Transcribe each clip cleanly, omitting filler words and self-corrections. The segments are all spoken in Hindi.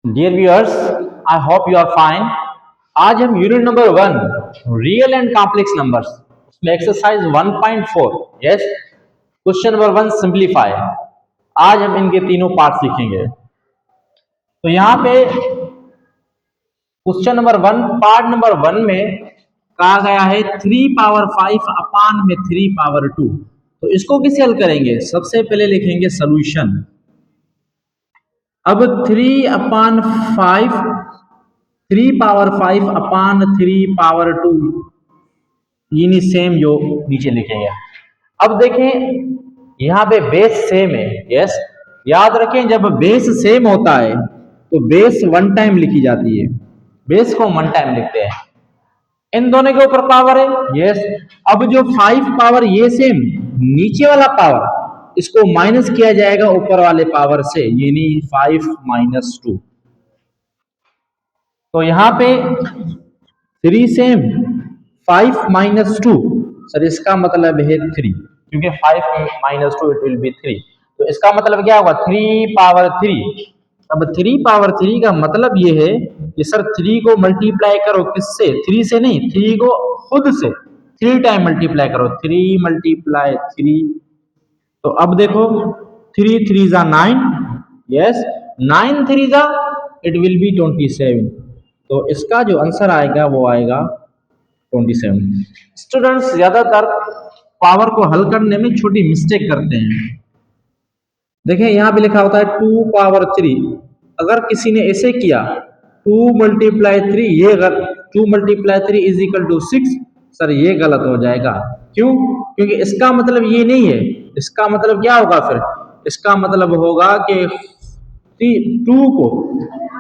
Dear viewers, I hope you are fine. आज हम unit number 1 real and complex numbers उसमें exercise 1.4 yes question number 1 simplify. आज हम इनके तीनों पार्ट सीखेंगे। तो यहाँ पे क्वेश्चन नंबर 1 पार्ट नंबर 1 में कहा गया है 3 पावर 5 अपान में 3 पावर 2। तो इसको कैसे हल करेंगे? सबसे पहले लिखेंगे सोल्यूशन। अब 3 अपान 5 3 पावर 5 अपान 3 पावर 2 यानी सेम जो नीचे लिखेंगे। अब देखें यहाँ पे बेस सेम है। यस, याद रखें जब बेस सेम होता है तो बेस 1 टाइम लिखी जाती है, बेस को 1 टाइम लिखते हैं। इन दोनों के ऊपर पावर है। यस, अब जो 5 पावर ये सेम, नीचे वाला पावर इसको माइनस किया जाएगा ऊपर वाले पावर से, यानी 5 माइनस 2। तो यहां पे 3 सेम 5 माइनस 2, सर इसका मतलब है 3, क्योंकि 5 माइनस 2 इट विल बी 3। तो इसका मतलब क्या होगा? 3 पावर 3। अब 3 पावर 3 का मतलब ये है कि सर 3 को मल्टीप्लाई करो किससे? 3 से नहीं, 3 को खुद से 3 टाइम मल्टीप्लाई करो। 3 मल्टीप्लाई 3। तो अब देखो 3 3 जा 9, यस 9 3 जा इट विल बी 27। तो इसका जो आंसर आएगा वो आएगा 27। स्टूडेंट्स ज्यादातर पावर को हल करने में छोटी मिस्टेक करते हैं। देखें यहाँ पे लिखा होता है 2 पावर 3। अगर किसी ने ऐसे किया 2 मल्टीप्लाई 3, ये 2 multiply 3 is equal to 6, sir ये गलत हो जाएगा। क्यों? क्योंकि इसका मतलब ये नहीं है। इसका मतलब क्या होगा फिर? इसका मतलब होगा कि 2 को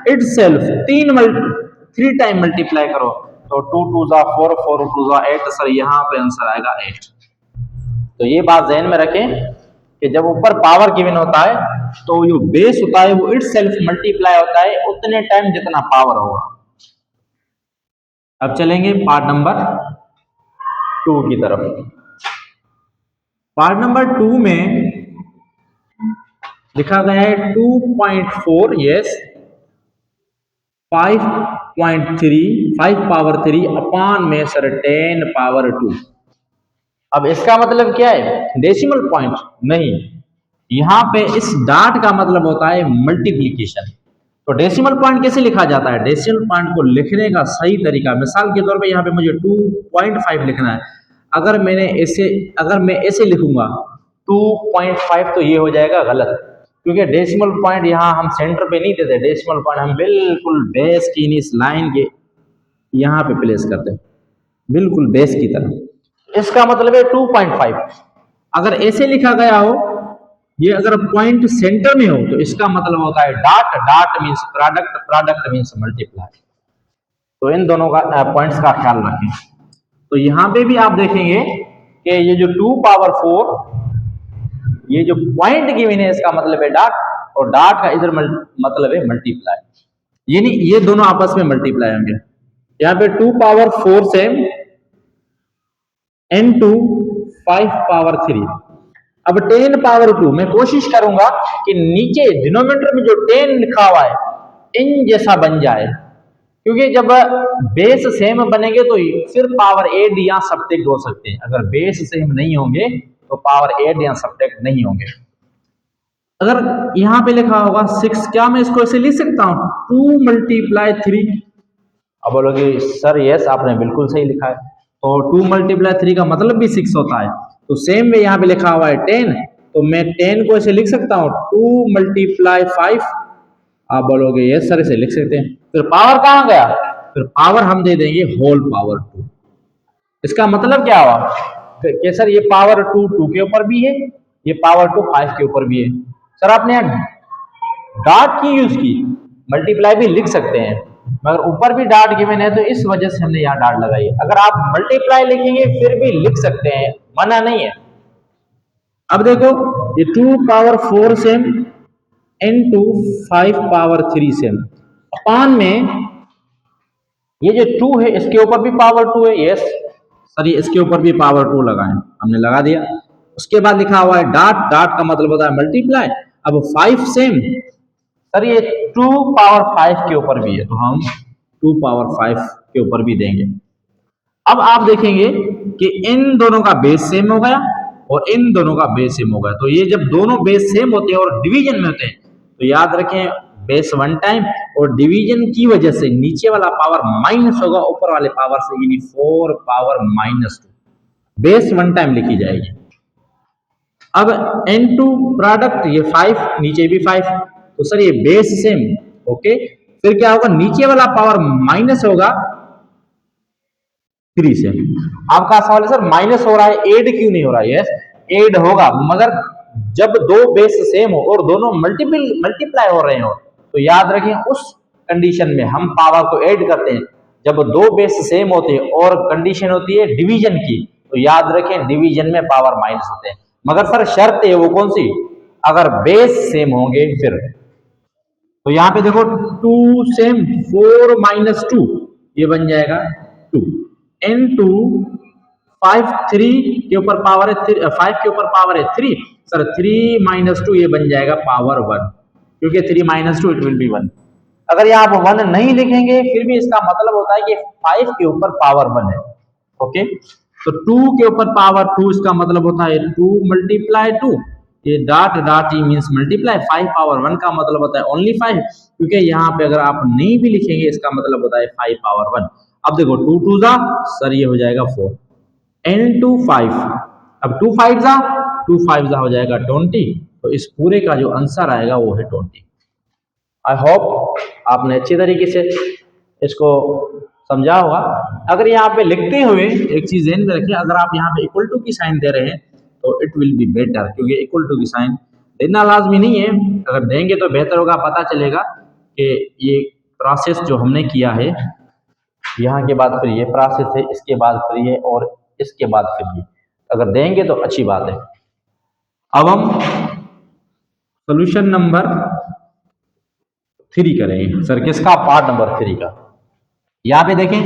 इट सेल्फ 3 टाइम मल्टीप्लाई करो। तो 2 2 जा 4, 4 2 जा 8, सर यहाँ पे आंसर आएगा 8। तो ये बात ध्यान में रखें कि जब ऊपर पावर गिवन होता है तो जो बेस होता है वो इट सेल्फ मल्टीप्लाई होता है उतने टाइम जितना पावर होगा। अब चलेंगे पार्ट नंबर 2 की तरफ। पार्ट नंबर 2 में लिखा गया है 2.4 यस 5.3 5 पावर 3 अपान में सर 10 पावर 2। अब इसका मतलब क्या है? डेसिमल पॉइंट नहीं, यहाँ पे इस डाट का मतलब होता है मल्टीप्लीकेशन। तो डेसिमल पॉइंट कैसे लिखा जाता है? डेसिमल पॉइंट को लिखने का सही तरीका, मिसाल के तौर पे यहाँ पे मुझे 2.5 लिखना है। अगर मैं ऐसे लिखूंगा 2.5 तो ये हो जाएगा गलत, क्योंकि डेसिमल पॉइंट यहाँ हम सेंटर पे नहीं देते। डेसिमल पॉइंट हम बिल्कुल बेस की इस लाइन के यहाँ पे प्लेस करते हैं, बिल्कुल बेस की तरह। इसका मतलब है 2.5। अगर ऐसे लिखा गया हो, ये अगर पॉइंट सेंटर में हो तो इसका मतलब होता है dot. Dot means product, product means multiply. तो इन दोनों का पॉइंट्स का ख्याल रखें। तो यहां पे भी आप देखेंगे कि ये जो 2 पावर 4, ये जो पॉइंट गिवन है इसका मतलब है डाट, और डाट का इधर मतलब है मल्टीप्लाई, यानी ये दोनों आपस में मल्टीप्लाई होंगे। यहाँ पे 2 पावर 4 से n2 5 पावर 3। अब 10 पावर 2 मैं कोशिश करूंगा कि नीचे डिनोमिनेटर में जो 10 लिखा हुआ है इन जैसा बन जाए, क्योंकि जब बेस सेम बनेंगे तो फिर पावर ऐड या सब्ट्रैक्ट हो सकते हैं। अगर बेस सेम नहीं होंगे तो पावर ऐड या सब्ट्रैक्ट नहीं होंगे। अगर यहां पे लिखा होगा 6, क्या मैं इसको ऐसे लिख सकता हूं 2 मल्टीप्लाई 3? अब बोलोगे सर यस आपने बिल्कुल सही लिखा है। तो 2 मल्टीप्लाई 3 का मतलब भी 6 होता है। तो सेम वे यहाँ पे लिखा हुआ है 10, तो मैं 10 को ऐसे लिख सकता हूँ 2 मल्टीप्लाई 5। आप बोलोगे यस सर इसे लिख सकते हैं। फिर पावर कहाँ गया? फिर पावर हम दे देंगे होल पावर 2। इसका मतलब क्या हुआ कि सर ये पावर 2 के ऊपर भी है, ये पावर 2 5 के ऊपर भी है। सर आपने यहाँ डॉट की यूज की, मल्टीप्लाई भी लिख सकते हैं, मगर ऊपर भी डॉट गिवन है तो इस वजह से हमने यहाँ डॉट लगाई है। अगर आप मल्टीप्लाई लिखेंगे फिर भी लिख सकते हैं, मना नहीं है। अब देखो ये 2 power 4 same n2 5 power 3 same upon में ये जो 2 है इसके ऊपर भी पावर 2 है। यस सर ये इसके ऊपर भी पावर 2 लगाएं, हमने लगा दिया। उसके बाद लिखा हुआ है डॉट, डॉट का मतलब होता है मल्टीप्लाई। अब 5 सेम, सर ये 2 पावर 5 के ऊपर भी है, तो हम 2 पावर 5 के ऊपर भी देंगे। अब आप देखेंगे कि इन दोनों का बेस सेम हो गया और इन दोनों का बेस सेम हो गया, तो ये जब दोनों बेस सेम होते हैं और डिवीजन में होते हैं तो याद रखें बेस 1 टाइम, और डिवीजन की वजह से नीचे वाला पावर माइनस होगा ऊपर वाले पावर से, यानी 4 पावर -2 बेस 1 टाइम लिखी जाएगी। अब n2 प्रोडक्ट, ये 5 नीचे भी 5, तो सर ये बेस सेम, ओके। फिर क्या होगा, नीचे वाला पावर माइनस होगा 3 से। आपका सवाल है सर माइनस हो रहा है, एड क्यों नहीं हो रहा है? यस एड होगा, मगर जब दो बेस सेम हो और दोनों मल्टीप्लाई हो रहे हो तो याद रखें उस कंडीशन में हम पावर को ऐड करते हैं। जब दो बेस सेम होते हैं और कंडीशन होती है डिवीजन की, तो याद रखें डिवीजन में पावर माइनस होते हैं। मगर सर शर्त है वो कौन सी, अगर बेस सेम होंगे फिर। तो यहाँ पे देखो 2 सेम 4 -2 ये बन जाएगा 2 n2 5 3 के ऊपर पावर है 5 के ऊपर पावर है 3, सर 3 -2 ये बन जाएगा पावर 1, क्योंकि 3 -2 इट विल बी 1। अगर यहाँ आप 1 नहीं लिखेंगे फिर भी इसका मतलब होता है कि 5 के ऊपर पावर 1 है, ओके। तो 2 के ऊपर पावर 2 इसका मतलब होता है 2 × 2, ये डॉट डॉट ही मींस मल्टीप्लाई, 5 पावर 1 का मतलब होता है ओनली 5, क्योंकि यहाँ पे अगर आप नहीं भी लिखेंगे इसका मतलब होता है 5 पावर 1। अब देखो 2 2 जा, सर ये हो जाएगा 4 n2 5, अब 2 5 जा, 2 5 जा हो जाएगा 20, तो इस पूरे का जो आंसर आएगा वो है 20। आई होप आपने अच्छी तरीके से इसको समझा होगा। अगर यहाँ पे लिखते हुए एक चीज ध्यान में रखिए, अगर आप यहाँ पे इक्वल टू की साइन दे रहे हैं तो इट विल बी बेटर, क्योंकि इक्वल टू की साइन देना लाजमी नहीं है, अगर देंगे तो बेहतर होगा, पता चलेगा कि ये प्रोसेस जो हमने किया है यहाँ के बाद फिर ये प्रोसेस है, इसके बाद फिर ये और इसके बाद फिर ये, अगर देंगे तो अच्छी बात है। अब हम सोल्यूशन नंबर 3 करेंगे। सर किसका? पार्ट नंबर 3 का। यहाँ पे देखें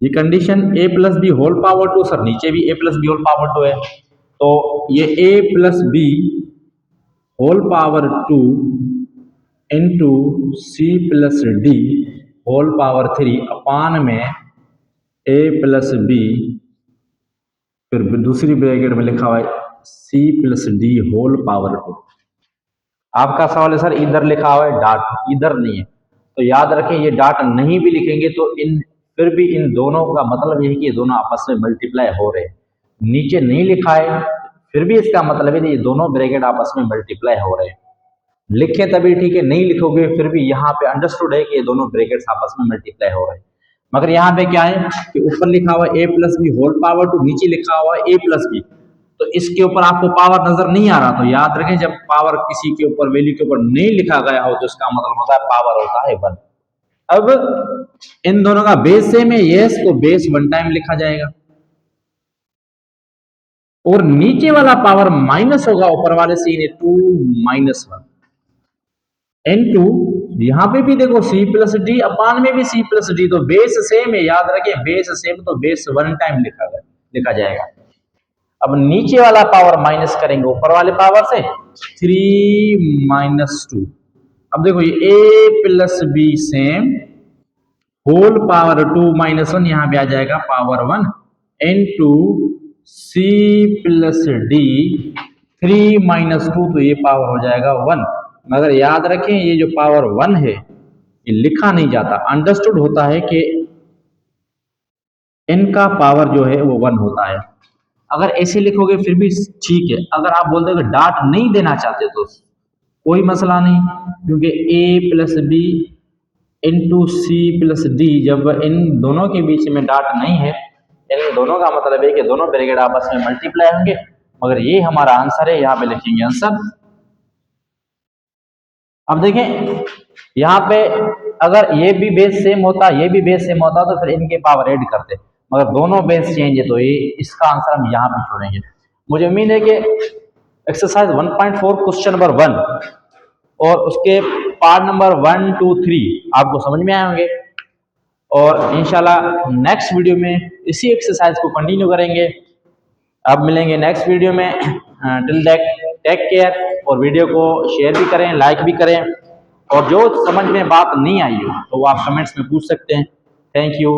ये condition a + b whole power 2, sir नीचे भी a + b होल पावर 2 है, तो ये a + b whole power 2 into c + d whole power 3 upon में a + b, फिर दूसरी ब्रैकेट में लिखा हुआ है c + d होल पावर 2। आपका सवाल है सर इधर लिखा हुआ है डॉट, इधर नहीं है, तो याद रखें ये डॉट नहीं भी लिखेंगे तो इन फिर भी इन दोनों का मतलब यह है कि ये दोनों आपस में मल्टीप्लाई हो रहे हैं। नीचे नहीं लिखा है फिर भी इसका मतलब है कि ये दोनों ब्रैकेट आपस में मल्टीप्लाई हो रहे हैं। लिखे तभी ठीक है, नहीं लिखोगे फिर भी यहाँ पे अंडरस्टूड है कि ये दोनों ब्रैकेट्स आपस में मल्टीप्लाई हो रहे हैं। मगर यहाँ पे क्या है कि ऊपर लिखा हुआ है a + b होल पावर 2, नीचे लिखा हुआ है a + b, तो इसके ऊपर आपको पावर नजर नहीं आ रहा, तो याद रखें जब पावर किसी के ऊपर वैल्यू के ऊपर नहीं लिखा गया हो तो इसका मतलब होता है पावर होता है 1। अब इन दोनों का बेस सेम है, यस, तो बेस 1 टाइम लिखा जाएगा और नीचे वाला पावर माइनस होगा ऊपर वाले से, 2 - 1 n2, यहां पे भी देखो c + d अपान में भी c + d, तो बेस सेम है, याद रखें बेस सेम तो बेस 1 टाइम लिखा जाएगा। अब नीचे वाला पावर माइनस करेंगे ऊपर वाले पावर से, 3 - 2। अब देखो ये a + b same whole power 2 - 1 यहाँ पे आ जाएगा पावर 1 n2 c + d 3 - 2, तो ये पावर हो जाएगा 1। मगर याद रखें ये जो पावर 1 है ये लिखा नहीं जाता, अंडरस्टूड होता है कि इनका पावर जो है वो 1 होता है। अगर ऐसे लिखोगे फिर भी ठीक है, अगर आप बोलते हो डॉट नहीं देना चाहते तो कोई मसला नहीं, क्योंकि a + b into c + d, जब इन दोनों के बीच में डॉट नहीं है इन दोनों का मतलब है कि दोनों ब्रैकेट आपस में मल्टीप्लाई होंगे। मगर ये हमारा आंसर है, यहाँ पे लिखेंगे आंसर। अब देखें यहाँ पे अगर ये भी बेस सेम होता ये भी बेस सेम होता तो फिर इनके पावर ऐड करते, मगर दोनों बेस चेंज है तो ये इसका आंसर हम यहाँ पे छोड़ेंगे। मुझे उम्मीद है कि एक्सरसाइज 1.4 क्वेश्चन नंबर 1 और उसके पार्ट नंबर 1 2 3 आपको समझ में आए होंगे, और इंशाल्लाह नेक्स्ट वीडियो में इसी एक्सरसाइज को कंटिन्यू करेंगे। अब मिलेंगे नेक्स्ट वीडियो में, टिल दैट टेक केयर, और वीडियो को शेयर भी करें, लाइक भी करें, और जो समझ में बात नहीं आई हो तो वो आप कमेंट्स में पूछ सकते हैं। Thank you.